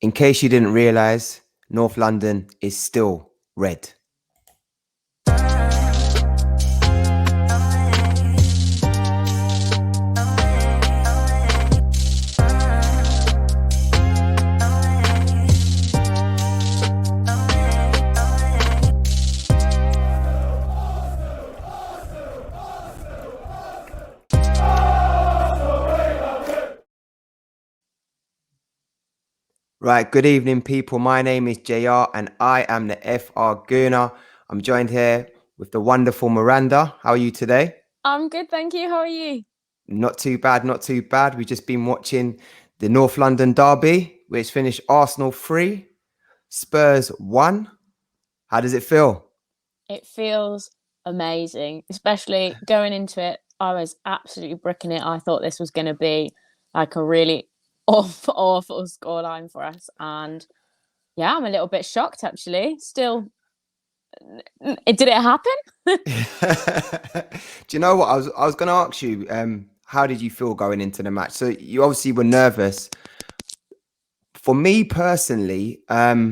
In case you didn't realise, North London is still red. Right, good evening, people. My name is JR and I am the FrGooner. I'm joined here with the wonderful Miranda. How are you today? I'm good, thank you. How are you? Not too bad, not too bad. We've just been watching the North London derby, which finished Arsenal 3, Spurs 1. How does it feel? It feels amazing, especially going into it. I was absolutely bricking it. I thought this was going to be like a really awful scoreline for us. And yeah, I'm a little bit shocked actually. Still, did it happen? Do you know what? I was going to ask you, how did you feel going into the match? So you obviously were nervous. For me personally, I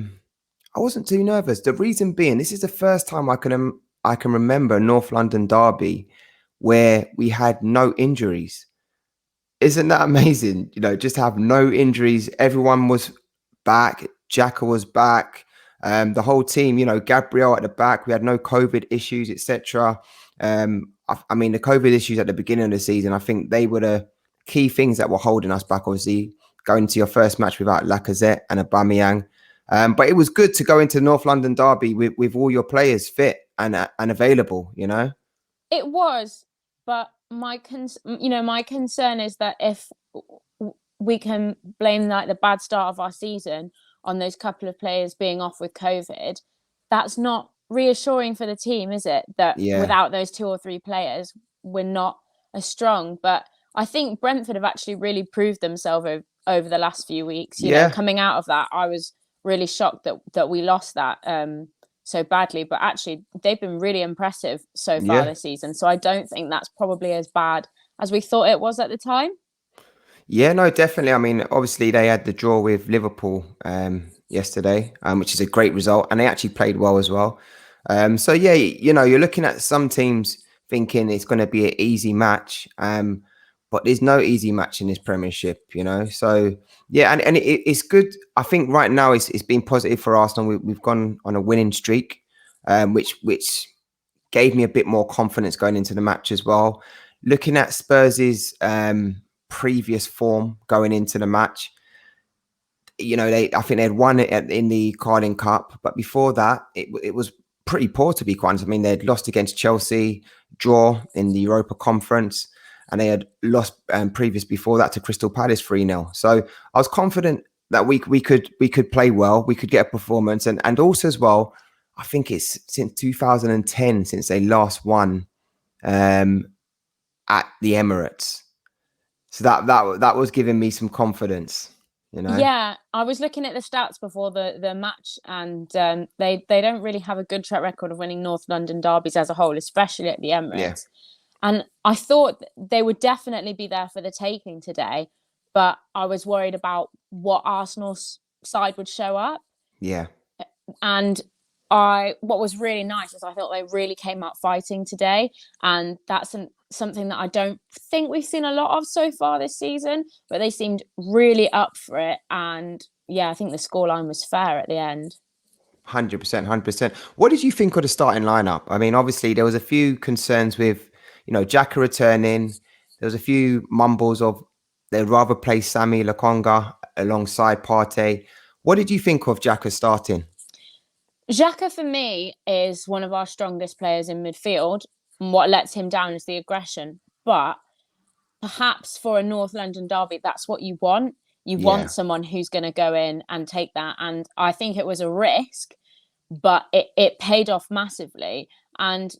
wasn't too nervous. The reason being, this is the first time I can remember a North London derby where we had no injuries. Isn't that amazing? Just have no injuries. Everyone was back. Xhaka was back. The whole team, Gabriel at the back. We had no COVID issues, etc. I mean, the COVID issues at the beginning of the season, I think they were the key things that were holding us back. Obviously, going to your first match without Lacazette and Aubameyang. But it was good to go into North London derby with all your players fit and available. It was, but my concern is that if we can blame like the bad start of our season on those couple of players being off with COVID, that's not reassuring for the team, is it? That Yeah, without those two or three players, we're not as strong. But I think Brentford have actually really proved themselves over the last few weeks. yeah. Coming out of that, I was really shocked that we lost that so badly. But actually, they've been really impressive so far Yeah. this season. So I don't think that's probably as bad as we thought it was at the time. Yeah, no, definitely. I mean, obviously they had the draw with Liverpool yesterday, which is a great result, and they actually played well as well. So yeah, you're looking at some teams thinking it's going to be an easy match, but there's no easy match in this Premiership. So yeah, and it's good. I think right now it's been positive for Arsenal. We've gone on a winning streak, which gave me a bit more confidence going into the match as well. Looking at Spurs's previous form going into the match, I think they had won it in the Carling Cup, but before that, it was pretty poor, to be quite honest. I mean, they had lost against Chelsea, draw in the Europa Conference, and they had lost previous before that to Crystal Palace 3-0. So I was confident that we could play well, we could get a performance, and also as well, I think it's since 2010 since they last won at the Emirates. So that was giving me some confidence. Yeah, I was looking at the stats before the match, and they don't really have a good track record of winning North London derbies as a whole, especially at the Yeah, Emirates. And I thought they would definitely be there for the taking today, but I was worried about what Arsenal's side would show up. yeah, And what was really nice is I thought they really came out fighting today, and that's something that I don't think we've seen a lot of so far this season. But they seemed really up for it, and yeah, I think the scoreline was fair at the end. 100%, 100%. What did you think of the starting lineup? I mean, obviously there was a few concerns with, Xhaka returning. There was a few mumbles of they'd rather play Sammy Lokonga alongside Partey. What did you think of Xhaka starting? Xhaka for me is one of our strongest players in midfield, and what lets him down is the aggression. But perhaps for a North London derby, that's what you want. You want Yeah, someone who's going to go in and take that. And I think it was a risk, but it paid off massively. And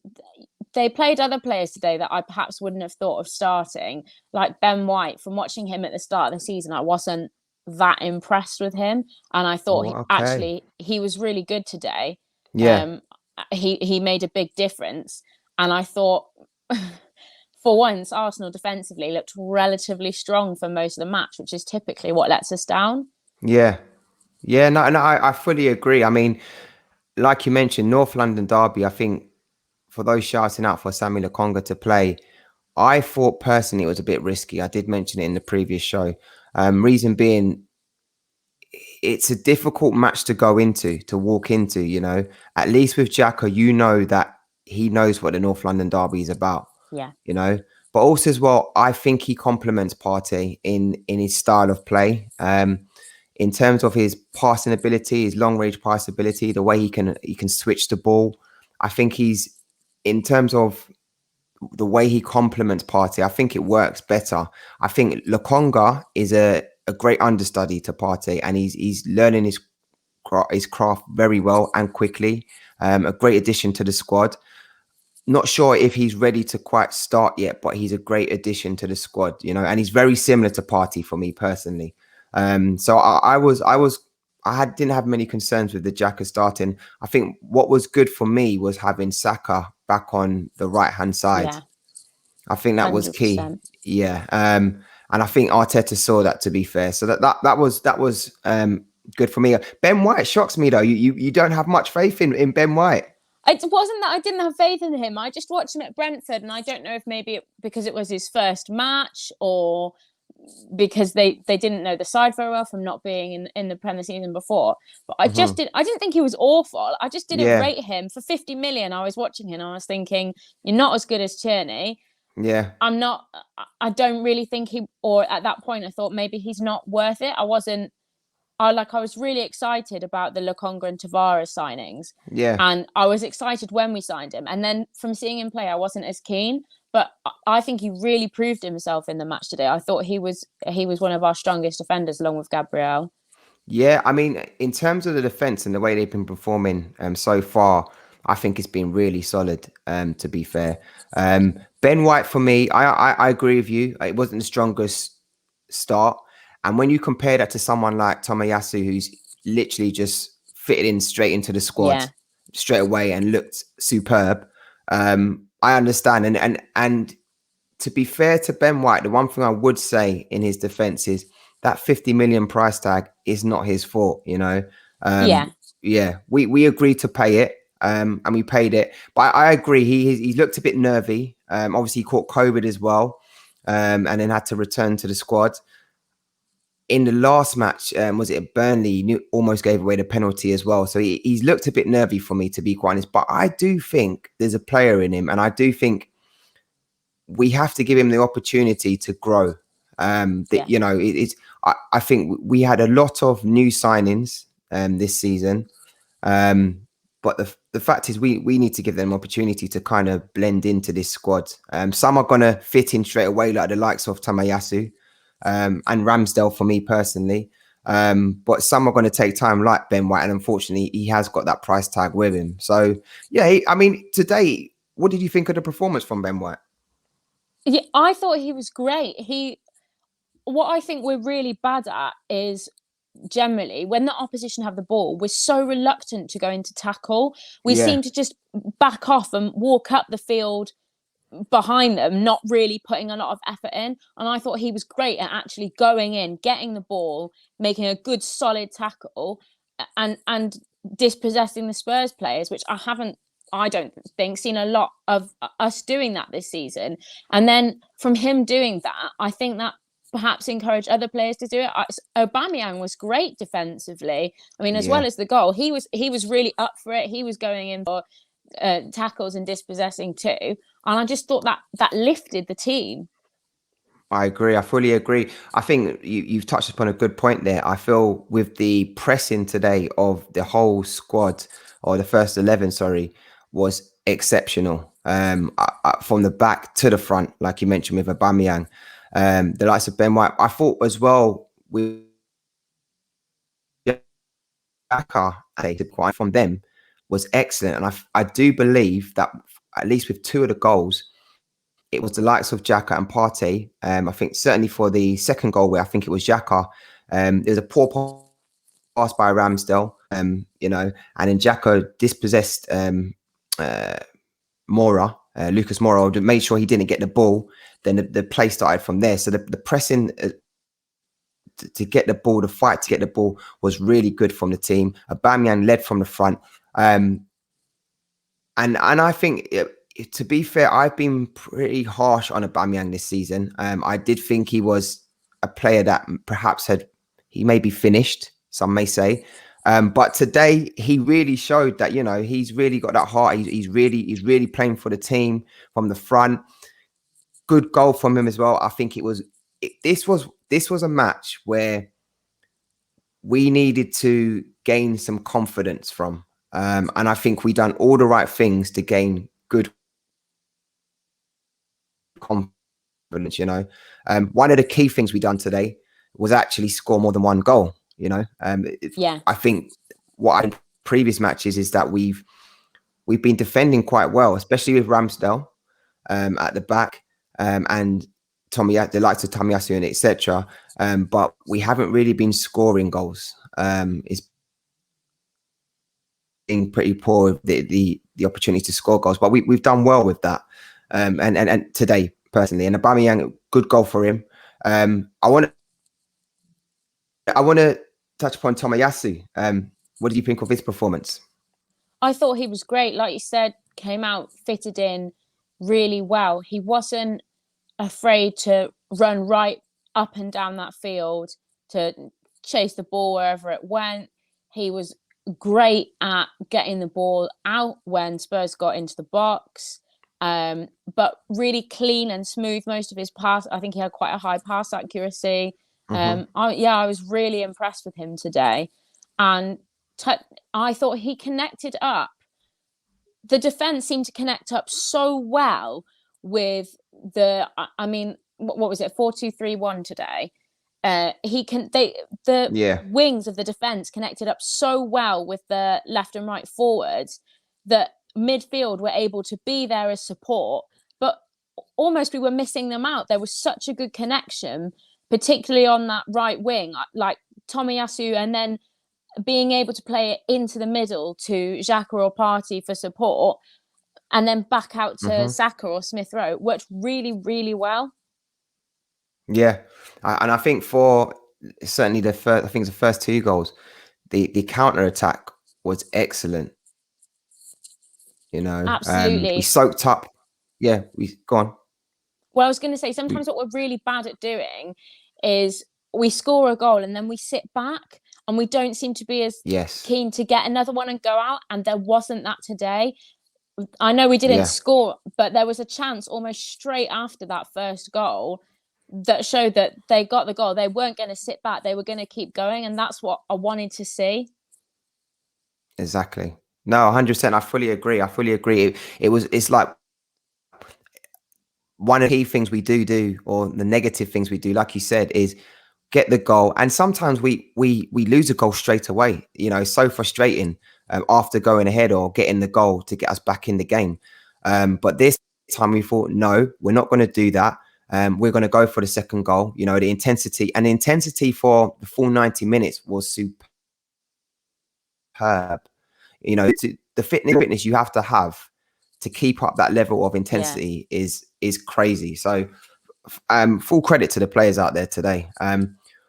they played other players today that I perhaps wouldn't have thought of starting, like Ben White. From watching him at the start of the season, I wasn't that impressed with him, and I thought oh, okay, actually he was really good today. yeah, Um, he made a big difference, and I thought for once Arsenal defensively looked relatively strong for most of the match, which is typically what lets us down. yeah. Yeah, no, I fully agree. I mean, like you mentioned, North London derby. I think for those shouting out for Sammy Lokonga to play, I thought personally it was a bit risky. I did mention it in the previous show. Reason being, it's a difficult match to go into, to walk into. You know, at least with Xhaka, you know that he knows what the North London derby is about. Yeah, You know, but also as well, I think he complements Partey in his style of play. In terms of his passing ability, his long range pass ability, the way he can switch the ball. I think he's in terms of the way he complements Partey, I think it works better. I think Lokonga is a great understudy to Partey, and he's learning his craft very well and quickly. A great addition to the squad. Not sure if he's ready to quite start yet, but he's a great addition to the squad, you know, and he's very similar to Partey for me personally. So didn't have many concerns with the Xhaka starting. I think what was good for me was having Saka back on the right hand side. yeah, I think that was key. 100%. Yeah. And I think Arteta saw that, to be fair. So that was good for me. Ben White shocks me though. You don't have much faith in Ben White. It wasn't that I didn't have faith in him. I just watched him at Brentford, and I don't know if maybe because it was his first match or because they didn't know the side very well from not being in the Premier season before. But I didn't think he was awful. I just didn't Yeah. rate him for 50 million. I was watching him and I was thinking, you're not as good as Tierney. Yeah. I don't really think or at that point I thought maybe he's not worth it. I was really excited about the Lokonga and Tavares signings, Yeah. and I was excited when we signed him. And then from seeing him play, I wasn't as keen. But I think he really proved himself in the match today. I thought he was one of our strongest defenders, along with Gabriel. Yeah, I mean, in terms of the defense and the way they've been performing so far, I think it's been really solid. To be fair, Ben White for me, I agree with you. It wasn't the strongest start, and when you compare that to someone like Tomiyasu, who's literally just fitted in straight into the squad Yeah, straight away and looked superb, I understand. And to be fair to Ben White, the one thing I would say in his defense is that 50 million price tag is not his fault, you know. yeah, Yeah, we agreed to pay it, and we paid it. But I agree, he looked a bit nervy. Obviously he caught COVID as well, and then had to return to the squad. In the last match, was it at Burnley? He almost gave away the penalty as well. So he's looked a bit nervy for me, to be quite honest. But I do think there's a player in him, and I do think we have to give him the opportunity to grow. yeah, You know, I think we had a lot of new signings this season, but the fact is we need to give them opportunity to kind of blend into this squad. Some are going to fit in straight away, like the likes of Tamayasu and Ramsdale for me personally. But some are going to take time, like Ben White, and unfortunately, he has got that price tag with him. So yeah, I mean, today, what did you think of the performance from Ben White? yeah. I thought he was great. What I think we're really bad at is generally when the opposition have the ball, we're so reluctant to go into tackle. We Yeah. seem to just back off and walk up the field behind them, not really putting a lot of effort in. And I thought he was great at actually going in, getting the ball, making a good solid tackle, and dispossessing the Spurs players, which I don't think seen a lot of us doing that this season. And then from him doing that, I think that perhaps encourage other players to do it. Aubameyang was great defensively. I mean, as Yeah. well as the goal, he was really up for it. He was going in for tackles and dispossessing too, and I just thought that lifted the team. I agree. I fully agree. I think you've touched upon a good point there. I feel with the pressing today of the whole squad, or the first 11, sorry, was exceptional. From the back to the front, like you mentioned with Aubameyang, the likes of Ben White. I thought as well with Xhaka, from them was excellent, and I do believe that at least with two of the goals, it was the likes of Xhaka and Partey. I think certainly for the second goal, where I think it was Xhaka, there was a poor pass by Ramsdale, you know, and then Xhaka dispossessed Moura, Lucas Moura, made sure he didn't get the ball. Then the play started from there. So the pressing to get the ball, the fight to get the ball was really good from the team. Aubameyang led from the front. And I think, to be fair, I've been pretty harsh on Aubameyang this season. I did think he was a player that perhaps he may be finished, some may say. But today he really showed that, he's really got that heart. He's really playing for the team from the front. Good goal from him as well. I think this was a match where we needed to gain some confidence from. And I think we done all the right things to gain good confidence. One of the key things we done today was actually score more than one goal. I think what in previous matches is that we've been defending quite well, especially with Ramsdale at the back, and the likes of Tomiyasu and etc. But we haven't really been scoring goals. It's been pretty poor with the opportunity to score goals, but we've done well with that. And today personally, and Aubameyang, good goal for him. I want to touch upon Tomiyasu. What do you think of his performance? I thought he was great. Like you said, came out, fitted in really well. He wasn't afraid to run right up and down that field, to chase the ball wherever it went. He was great at getting the ball out when Spurs got into the box, but really clean and smooth most of his pass. I think he had quite a high pass accuracy. I was really impressed with him today, and I thought he connected up. The defense seemed to connect up so well with what was it, 4-2-3-1 today? Wings of the defense connected up so well with the left and right forwards that midfield were able to be there as support, but almost we were missing them out. There was such a good connection, particularly on that right wing, like Tomiyasu, and then being able to play it into the middle to Xhaka or Partey for support, and then back out to Saka or Smith Rowe, worked really, really well. Yeah, and I think for certainly the first two goals, the counter attack was excellent. Absolutely, we soaked up. Yeah, we go on. Well, I was going to say, sometimes what we're really bad at doing is we score a goal and then we sit back and we don't seem to be as keen to get another one and go out. And there wasn't that today. I know we didn't score, but there was a chance almost straight after that first goal that showed that they got the goal. They weren't going to sit back. They were going to keep going. And that's what I wanted to see. Exactly. No, 100%. I fully agree. It's like one of the key things we do, or the negative things we do, like you said, is get the goal. And sometimes we lose a goal straight away. It's so frustrating after going ahead or getting the goal to get us back in the game. But this time we thought, no, we're not going to do that. We're going to go for the second goal. The intensity for the full 90 minutes was superb. The fitness you have to have to keep up that level of intensity is crazy. So full credit to the players out there today.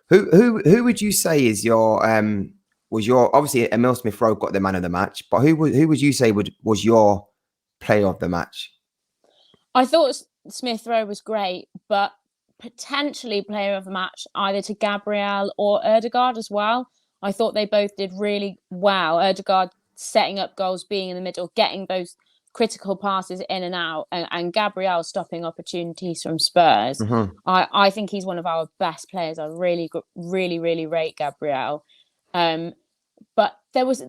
Who would you say is your obviously Emile Smith Rowe got the man of the match, but who would you say was your player of the match? I thought Smith Rowe was great, but potentially player of the match either to Gabriel or Ødegaard as well. I thought they both did really well. Ødegaard setting up goals, being in the middle, getting those critical passes in and out, and Gabriel stopping opportunities from Spurs. I think he's one of our best players. I really, really, really rate Gabriel. But there was,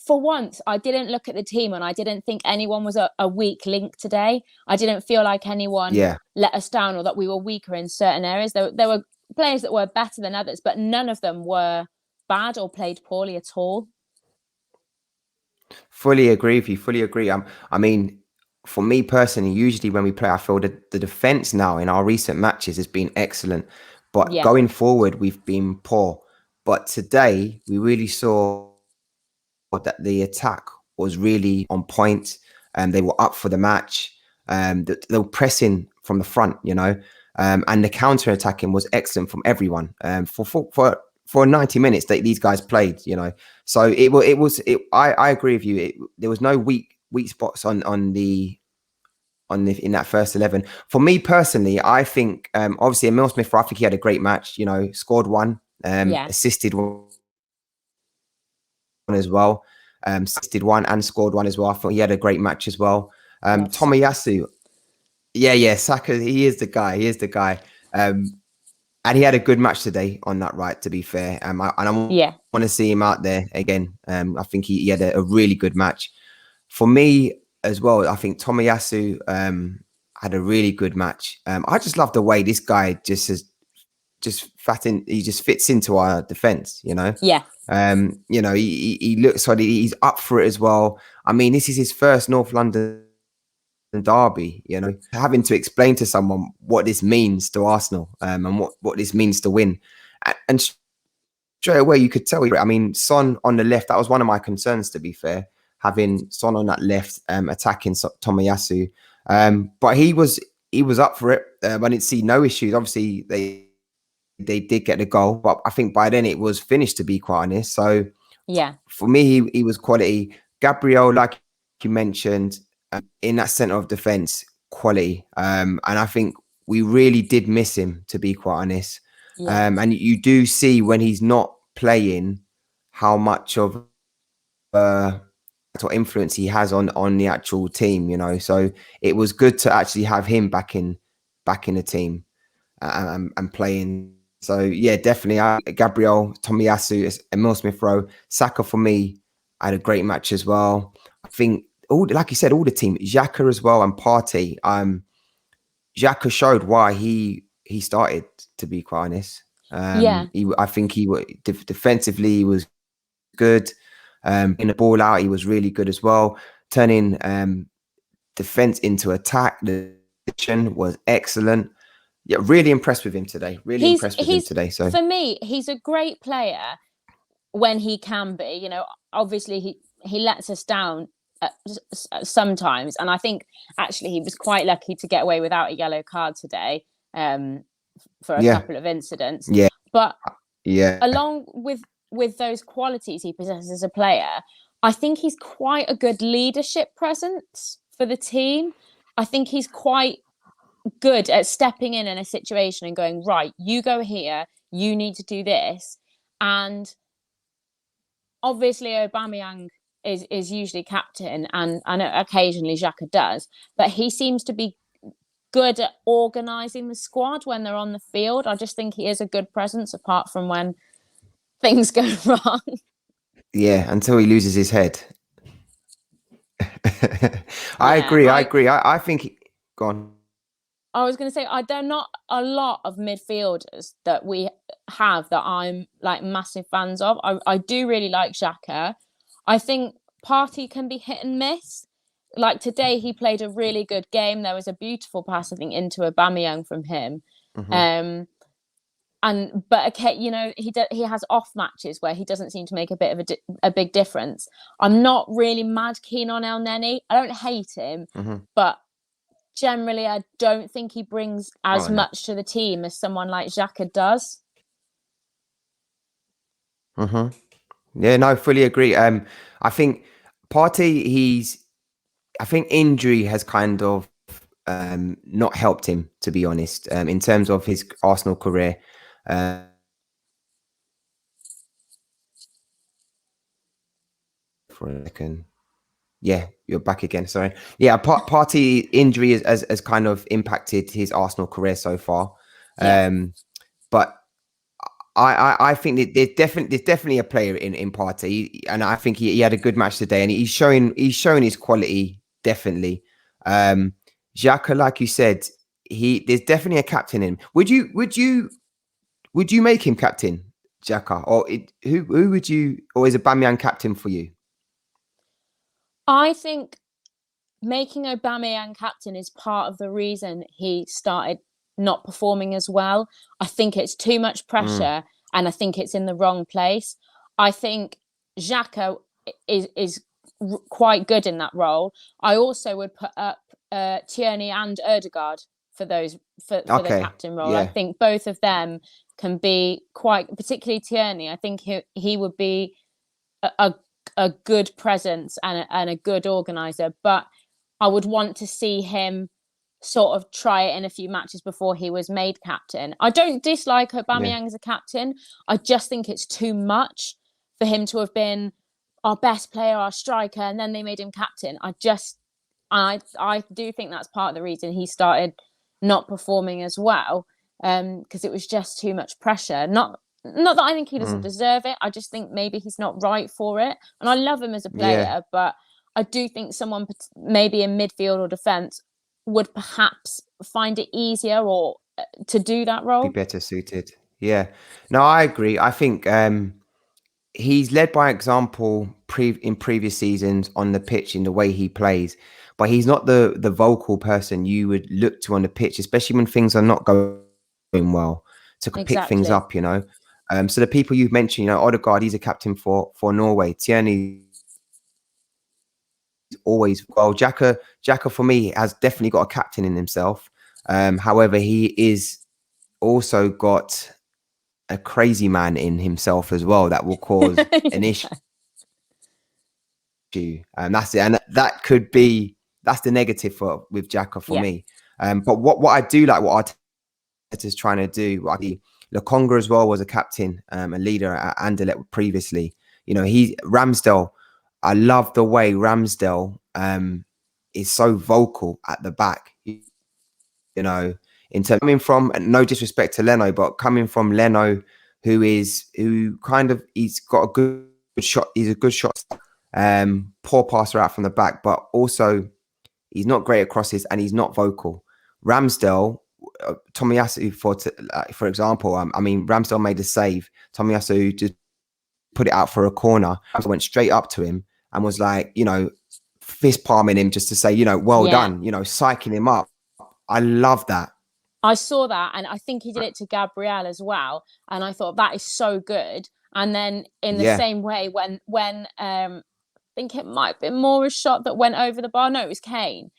for once, I didn't look at the team and I didn't think anyone was a weak link today. I didn't feel like anyone let us down or that we were weaker in certain areas. There were players that were better than others, but none of them were bad or played poorly at all. Fully agree with you. Fully agree. I mean, for me personally, usually when we play, I feel that the defense now in our recent matches has been excellent, but going forward, we've been poor. But today, we really saw that the attack was really on point, and they were up for the match. They were pressing from the front, And the counter attacking was excellent from everyone. For 90 minutes that these guys played, so I agree with you. There was no weak spots on the in that first 11. For me personally, I think obviously Emile Smith Rowe, I think he had a great match. Scored one, Yeah. assisted one as well, assisted one and scored one as well. I thought he had a great match as well. Tomiyasu, yeah, Saka, he is the guy. He is the guy. And he had a good match today on that right, to be fair. I want to see him out there again. I think he had a really good match. For me as well, I think Tomiyasu had a really good match. I just love the way this guy he just fits into our defense, Yeah. He looks like he's up for it as well. I mean, this is his first North London derby, having to explain to someone what this means to Arsenal and what this means to win. And straight away, you could tell. I mean, Son on the left, that was one of my concerns, to be fair, having Son on that left attacking Tomiyasu. But he was up for it. I didn't see no issues. Obviously, they did get the goal, but I think by then it was finished, to be quite honest. So yeah, for me, he was quality. Gabriel, like you mentioned, in that center of defense, quality. And I think we really did miss him, to be quite honest. And you do see when he's not playing how much of what influence he has on the actual team, so it was good to actually have him back in the team and playing. So yeah, definitely Gabriel, Tomiyasu, Emile Smith Rowe, Saka for me had a great match as well. I think like you said, all the team, Xhaka as well and Partey. Xhaka showed why he started, to be quite honest. I think he defensively he was good. In the ball out, he was really good as well. Turning defense into attack, the position was excellent. Yeah, really impressed with him today. Really impressed with him today. So for me, he's a great player when he can be. Obviously he lets us down sometimes, and I think actually he was quite lucky to get away without a yellow card today for a couple of incidents. Yeah, but along with those qualities he possesses as a player, I think he's quite a good leadership presence for the team. I think he's quite good at stepping in a situation and going, right, you go here, you need to do this. And obviously Aubameyang is usually captain, and I know occasionally Xhaka does, but he seems to be good at organising the squad when they're on the field. I just think he is a good presence, apart from when things go wrong. Yeah, until he loses his head. I agree. I think go on. I was going to say, there are not a lot of midfielders that we have that I'm like massive fans of. I do really like Xhaka. I think Partey can be hit and miss. Like today, he played a really good game. There was a beautiful pass, I think, into Aubameyang from him. Mm-hmm. But okay, he has off matches where he doesn't seem to make a bit of a big difference. I'm not really mad keen on El Neni. I don't hate him, but generally, I don't think he brings as much to the team as someone like Xhaka does. Yeah, no, fully agree. I think Partey, I think injury has kind of not helped him, to be honest, in terms of his Arsenal career. For a second. Yeah, you're back again. Sorry. Yeah, Partey injury has kind of impacted his Arsenal career so far. But I think that there's definitely a player in Partey, and I think he had a good match today, and he's showing his quality definitely. Xhaka, like you said, there's definitely a captain in him. Would you make him captain, Xhaka, or who would you, or is Aubameyang captain for you? I think making Aubameyang captain is part of the reason he started not performing as well. I think it's too much pressure, and I think it's in the wrong place. I think Xhaka is quite good in that role. I also would put up Tierney and Ødegaard for the Okay. captain role. I Yeah. think both of them can be quite, particularly Tierney. I think he would be a good presence and a good organizer, but I would want to see him sort of try it in a few matches before he was made captain. I don't dislike Aubameyang as a captain. I just think it's too much for him to have been our best player, our striker, and then they made him captain. I do think that's part of the reason he started not performing as well, because it was just too much pressure. Not that I think he doesn't deserve it. I just think maybe he's not right for it. And I love him as a player, but I do think someone maybe in midfield or defence would perhaps find it easier or to do that role. Be better suited. Yeah. No, I agree. I think he's led by example in previous seasons on the pitch in the way he plays, but he's not the vocal person you would look to on the pitch, especially when things are not going well, to pick things up, you know. So the people you've mentioned, you know, Odegaard, he's a captain for Norway. Tierney always well. Xhaka for me has definitely got a captain in himself. However, he is also got a crazy man in himself as well that will cause an issue. And that's it. And that's the negative with Xhaka for me. But what I do like, what Arteta's trying to do, Lokonga as well was a captain, a leader at Anderlecht previously. You know, Ramsdale. I love the way Ramsdale is so vocal at the back. You know, coming from, no disrespect to Leno, but coming from Leno, he's got a good shot. He's a good shot. Poor passer out from the back, but also he's not great at crosses and he's not vocal. Ramsdale, Tomiyasu, for example, I mean, Ramsdale made a save. Tomiyasu just put it out for a corner. I went straight up to him and was like, you know, fist palming him just to say, you know, well done, you know, psyching him up. I love that. I saw that, and I think he did it to Gabriel as well. And I thought that is so good. And then in the same way, when I think it might have been more a shot that went over the bar. No, it was Kane.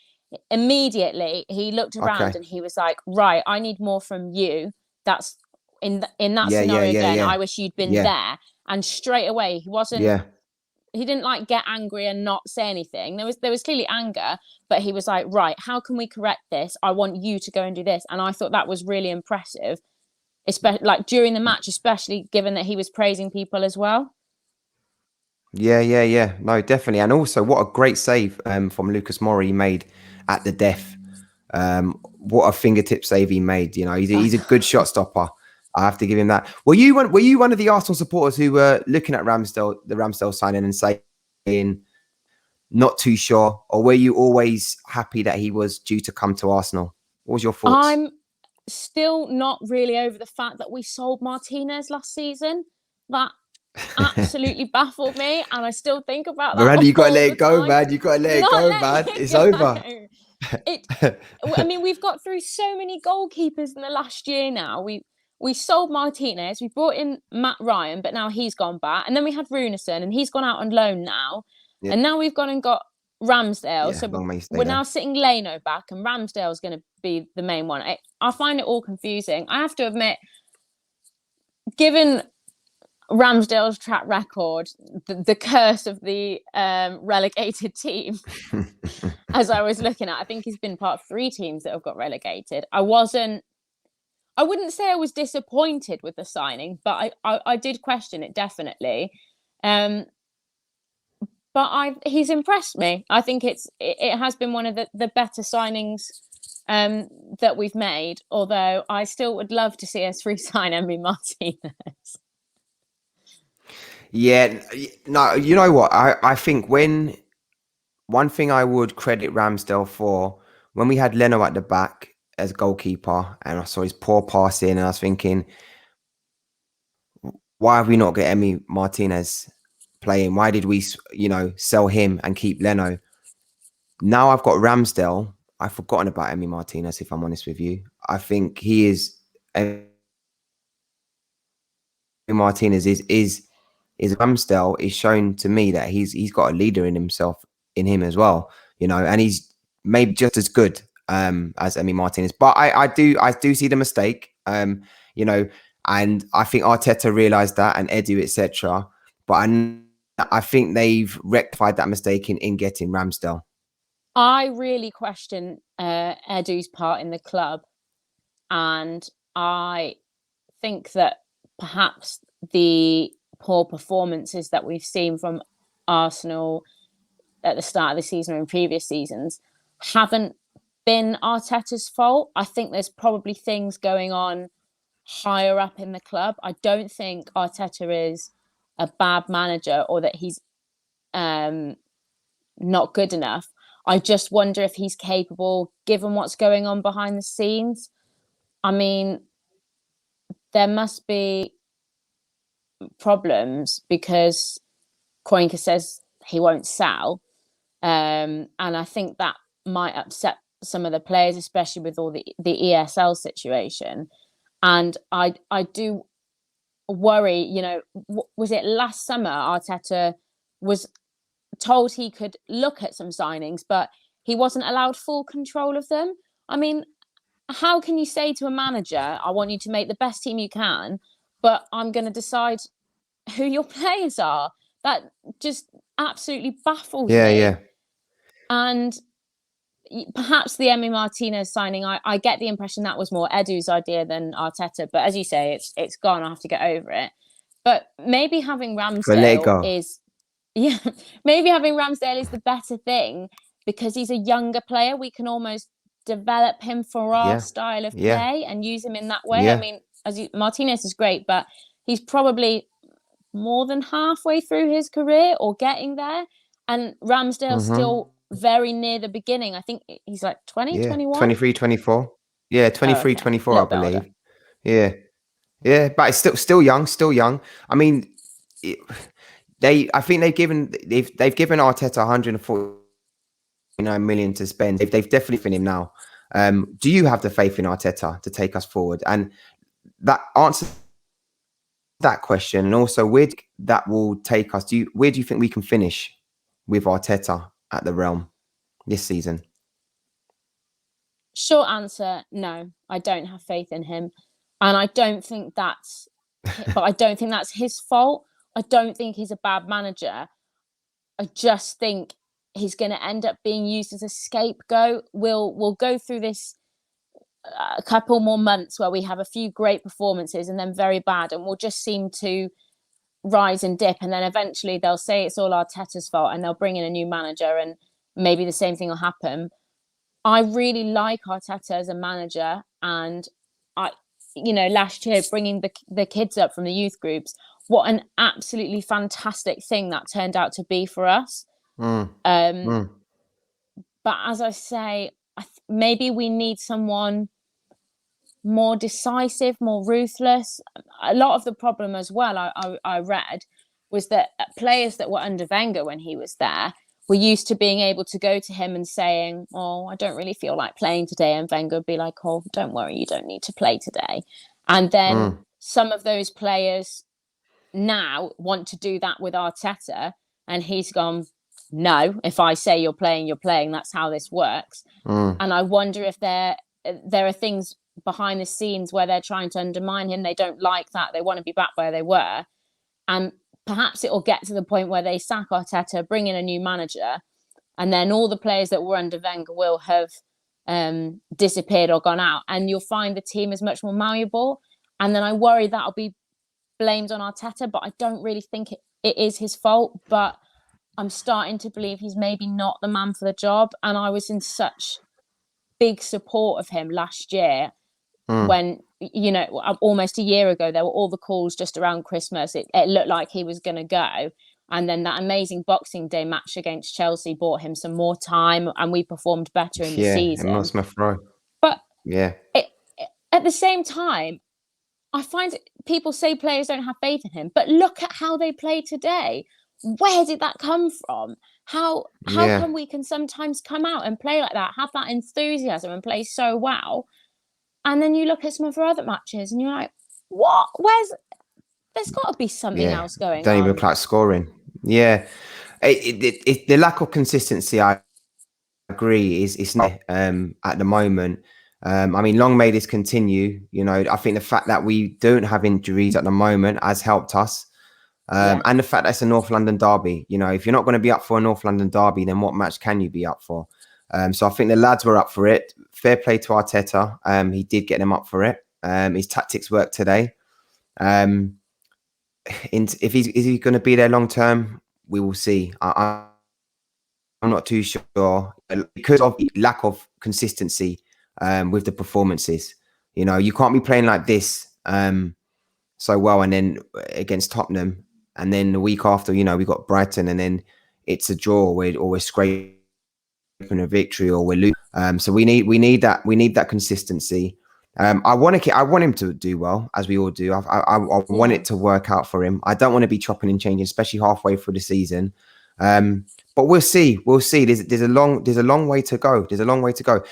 Immediately, he looked around and he was like, right, I need more from you. That's in that scenario again. I wish you'd been there. And straight away, he wasn't. He didn't like get angry and not say anything. There was clearly anger, but he was like, right, how can we correct this? I want you to go and do this. And I thought that was really impressive, especially like during the match, especially given that he was praising people as well. Yeah. No, definitely. And also, what a great save from Lucas Moura he made at the death. What a fingertip save he made. You know, he's a good shot stopper. I have to give him that. Were you one of the Arsenal supporters who were looking at the Ramsdale signing and saying not too sure, or were you always happy that he was due to come to Arsenal? What was your thoughts? I'm still not really over the fact that we sold Martinez last season. That absolutely baffled me, and I still think about that. Miranda, you got to let it go, man. You got to let it go, man. It's over. I mean, we've got through so many goalkeepers in the last year now. We sold Martinez, we brought in Matt Ryan, but now he's gone back. And then we had Runason, and he's gone out on loan now. Yeah. And now we've gone and got Ramsdale. So we're now sitting Leno back, and Ramsdale's going to be the main one. I find it all confusing. I have to admit, given Ramsdale's track record, the curse of the relegated team, as I was looking at, I think he's been part of 3 teams that have got relegated. I wouldn't say I was disappointed with the signing, but I did question it, definitely. But he's impressed me. I think it has been one of the better signings that we've made, although I still would love to see us re-sign Emile Martinez. Yeah, no, you know what? I think one thing I would credit Ramsdale for, when we had Leno at the back as goalkeeper and I saw his poor passing, and I was thinking, why have we not got Emile Martinez playing? Why did we, you know, sell him and keep Leno? Now I've got Ramsdale. I've forgotten about Emile Martinez, if I'm honest with you. I think he is Martinez is Ramsdale is shown to me that he's got a leader in him as well, you know, and he's maybe just as good as Emi Martinez. But I do see the mistake. You know, and I think Arteta realised that, and Edu, etc. But I think they've rectified that mistake in getting Ramsdale. I really question Edu's part in the club, and I think that perhaps the poor performances that we've seen from Arsenal at the start of the season or in previous seasons haven't been Arteta's fault. I think there's probably things going on higher up in the club. I don't think Arteta is a bad manager or that he's not good enough. I just wonder if he's capable, given what's going on behind the scenes. I mean, there must be problems because Kroenke says he won't sell. And I think that might upset some of the players, especially with all the ESL situation. And I do worry, you know, was it last summer Arteta was told he could look at some signings, but he wasn't allowed full control of them? I mean, how can you say to a manager, I want you to make the best team you can, but I'm going to decide who your players are? That just absolutely baffles me. Yeah. And perhaps the Emi Martinez signing, I get the impression that was more Edu's idea than Arteta. But as you say, it's gone. I have to get over it. But maybe having Ramsdale is, maybe having Ramsdale is the better thing because he's a younger player. We can almost develop him for our style of play and use him in that way. I mean, Martinez is great, but he's probably more than halfway through his career or getting there. And Ramsdale's still very near the beginning. I think he's like 20, 21? 23, 24. Yeah, 23, 24, I believe. Yeah. But it's still young. I mean, I think they've given Arteta 149 million to spend. They've definitely finished him now. Do you have the faith in Arteta to take us forward? And that answer that question, and also where that will take us. Where do you think we can finish with Arteta at the Realm this season? Short answer, no. I don't have faith in him, and I don't think that's. But I don't think that's his fault. I don't think he's a bad manager. I just think he's going to end up being used as a scapegoat. We'll go through this a couple more months where we have a few great performances and then very bad, and we'll just seem to rise and dip, and then eventually they'll say it's all Arteta's fault and they'll bring in a new manager and maybe the same thing will happen. I really like Arteta as a manager, and last year bringing the kids up from the youth groups, what an absolutely fantastic thing that turned out to be for us. But as I say, maybe we need someone more decisive, more ruthless. A lot of the problem as well, I read, was that players that were under Wenger when he was there were used to being able to go to him and saying, oh, I don't really feel like playing today. And Wenger would be like, oh, don't worry, you don't need to play today. And then some of those players now want to do that with Arteta. And he's gone, no, if I say you're playing, you're playing. That's how this works. And I wonder if there are things behind the scenes where they're trying to undermine him. They don't like that. They want to be back where they were. And perhaps it will get to the point where they sack Arteta, bring in a new manager, and then all the players that were under Wenger will have disappeared or gone out. And you'll find the team is much more malleable. And then I worry that'll be blamed on Arteta, but I don't really think it is his fault. But I'm starting to believe he's maybe not the man for the job. And I was in such big support of him last year when, almost a year ago, there were all the calls just around Christmas. It looked like he was going to go. And then that amazing Boxing Day match against Chelsea bought him some more time and we performed better in the season. Emile Smith Rowe. But at the same time, I find people say players don't have faith in him, but look at how they play today. Where did that come from? How come we can sometimes come out and play like that, have that enthusiasm and play so well? And then you look at some of our other matches and you're like, what? There's got to be something else going on. Don't even look like scoring. Yeah. The lack of consistency, I agree. It's not at the moment. I mean, long may this continue. You know, I think the fact that we don't have injuries at the moment has helped us. And the fact that it's a North London derby. You know, if you're not going to be up for a North London derby, then what match can you be up for? So I think the lads were up for it. Fair play to Arteta. He did get them up for it. His tactics worked today. If he's going to be there long term, we will see. I'm not too sure because of lack of consistency with the performances. You know, you can't be playing like this so well, and then against Tottenham, and then the week after, you know, we got Brighton, and then it's a draw, or we're scraping a victory, or we're losing. So we need that consistency. I want him to do well, as we all do. I want it to work out for him. I don't want to be chopping and changing, especially halfway through the season. But we'll see. We'll see. There's a long way to go. There's a long way to go.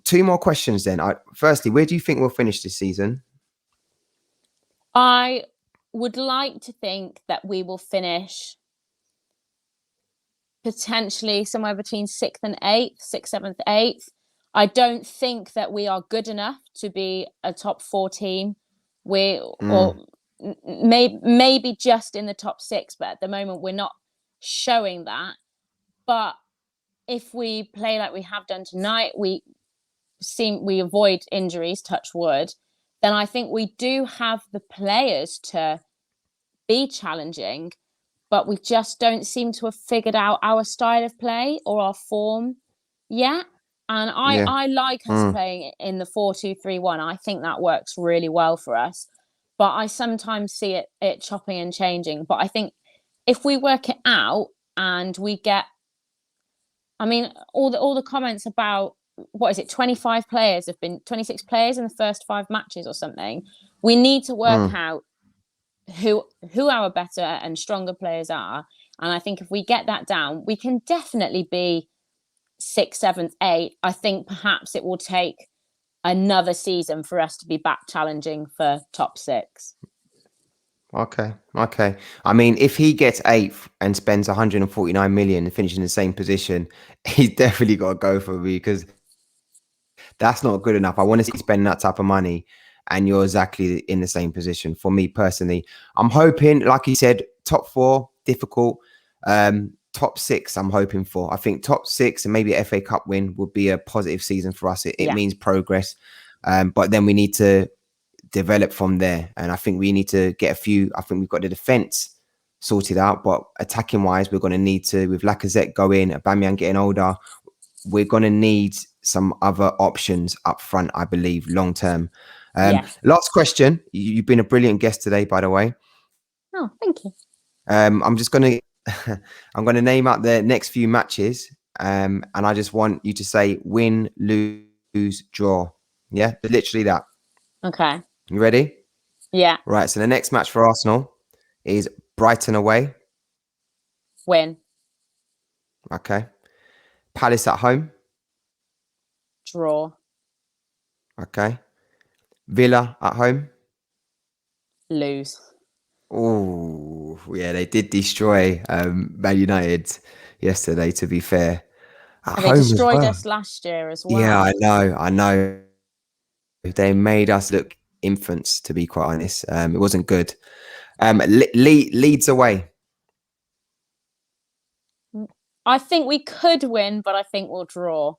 Two more questions then. Firstly, where do you think we'll finish this season? I would like to think that we will finish potentially somewhere between 6th and 8th, 6th, 7th, 8th. I don't think that we are good enough to be a top 4 team. Or maybe just in the top 6, but at the moment we're not showing that. But if we play like we have done tonight, we avoid injuries, touch wood, then I think we do have the players to be challenging, but we just don't seem to have figured out our style of play or our form yet. And I like us playing in the 4-2-3-1. I think that works really well for us. But I sometimes see it chopping and changing. But I think if we work it out and we get, I mean, all the comments about, what is it, 26 players in the first 5 matches or something. We need to work out who our better and stronger players are. And I think if we get that down, we can definitely be 6th, 7th, 8th. I think perhaps it will take another season for us to be back challenging for top 6. Okay. I mean, if he gets 8th and spends 149 million and finishes in the same position, he's definitely got to go for me, because that's not good enough. I want to see you spend that type of money and you're exactly in the same position. For me personally, I'm hoping, like you said, top 4, difficult. Top 6, I'm hoping for. I think top 6 and maybe a FA Cup win would be a positive season for us. It means progress. But then we need to develop from there. And I think we need to get I think we've got the defense sorted out, but attacking wise, we're going to need to, with Lacazette going, Aubameyang getting older, we're going to need some other options up front, I believe, long term. Last question. You've been a brilliant guest today, by the way. Oh, thank you. I'm just going to name out the next few matches, and I just want you to say win, lose, draw. Yeah, literally that. Okay. You ready? Yeah. Right. So the next match for Arsenal is Brighton away. Win. Okay. Palace at home. Draw. Okay. Villa at home. Lose. Oh, yeah, they did destroy Man United yesterday, to be fair. At They home destroyed as well. us last year as well. Yeah, I know. They made us look infants, to be quite honest. It wasn't good. Leeds away. I think we could win, but I think we'll draw.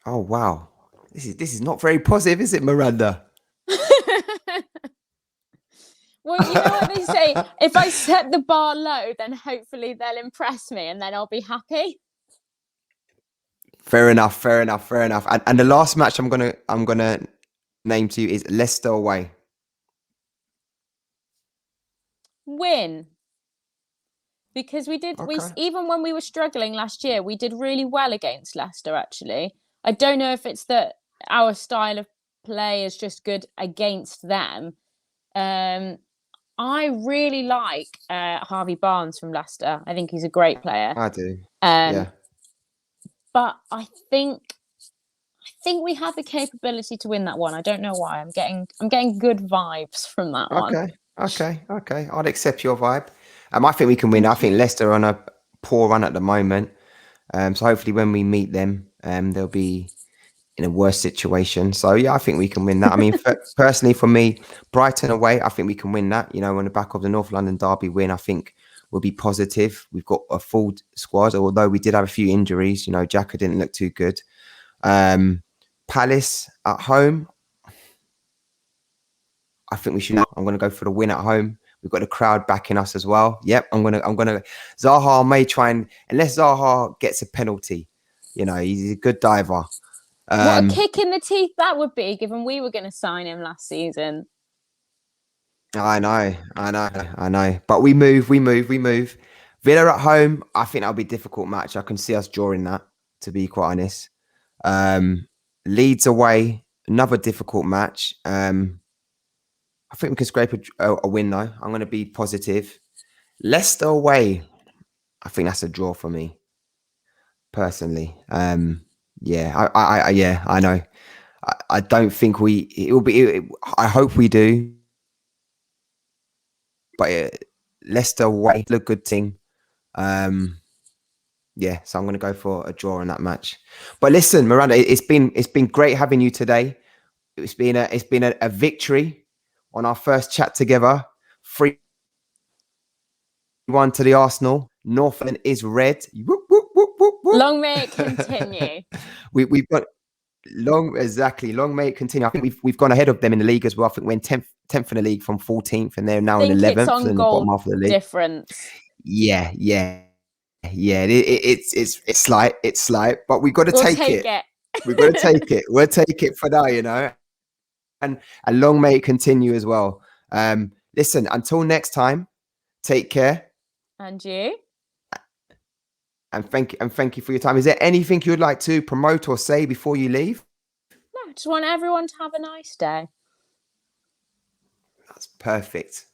Oh, wow. This is not very positive, is it, Miranda? Well, you know what they say, if I set the bar low, then hopefully they'll impress me and then I'll be happy. Fair enough. And the last match I'm gonna name to you is Leicester away. Win. Because we even when we were struggling last year, we did really well against Leicester, actually. I don't know if it's that our style of play is just good against them. I really like Harvey Barnes from Leicester. I think he's a great player. I do. Yeah. But I think we have the capability to win that one. I don't know why. I'm getting good vibes from that one. Okay. I'd accept your vibe. I think we can win. I think Leicester are on a poor run at the moment. So hopefully when we meet them, they'll be in a worse situation. So yeah, I think we can win that. I mean, personally for me, Brighton away, I think we can win that. You know, on the back of the North London derby win, I think we'll be positive. We've got a full squad, although we did have a few injuries. You know, Xhaka didn't look too good. Palace at home, I think we should. I'm going to go for the win at home. We've got the crowd backing us as well. Yep, I'm gonna. Zaha may try and, unless Zaha gets a penalty, you know, he's a good diver. What a kick in the teeth that would be, given we were going to sign him last season. I know. But we move. Villa at home, I think that'll be a difficult match. I can see us drawing that, to be quite honest. Leeds away, another difficult match. I think we can scrape a win though. I'm going to be positive. Leicester away, I think that's a draw for me, personally. Yeah, I know. I don't think it will be. I hope we do. But Leicester away, look good team. Yeah, so I'm going to go for a draw in that match. But listen, Miranda, it's been great having you today. It's been a victory on our first chat together. 3-1 to the Arsenal. Northland is red. Whoop, whoop, whoop, whoop, whoop. Long may it continue. We've got long may it continue. I think we've gone ahead of them in the league as well. I think we're in 10th in the league from 14th, and they're now in 11th it's on in the bottom half of the league. Difference. Yeah. It's slight, but we've got to take it. We've got to take it. We'll take it for now, you know. And long may it continue as well. Listen, until next time, take care. And you. And thank you for your time. Is there anything you would like to promote or say before you leave? No, just want everyone to have a nice day. That's perfect.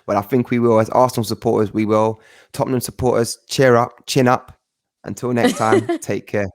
Well, I think we will. As Arsenal supporters, we will. Tottenham supporters, cheer up, chin up. Until next time, take care.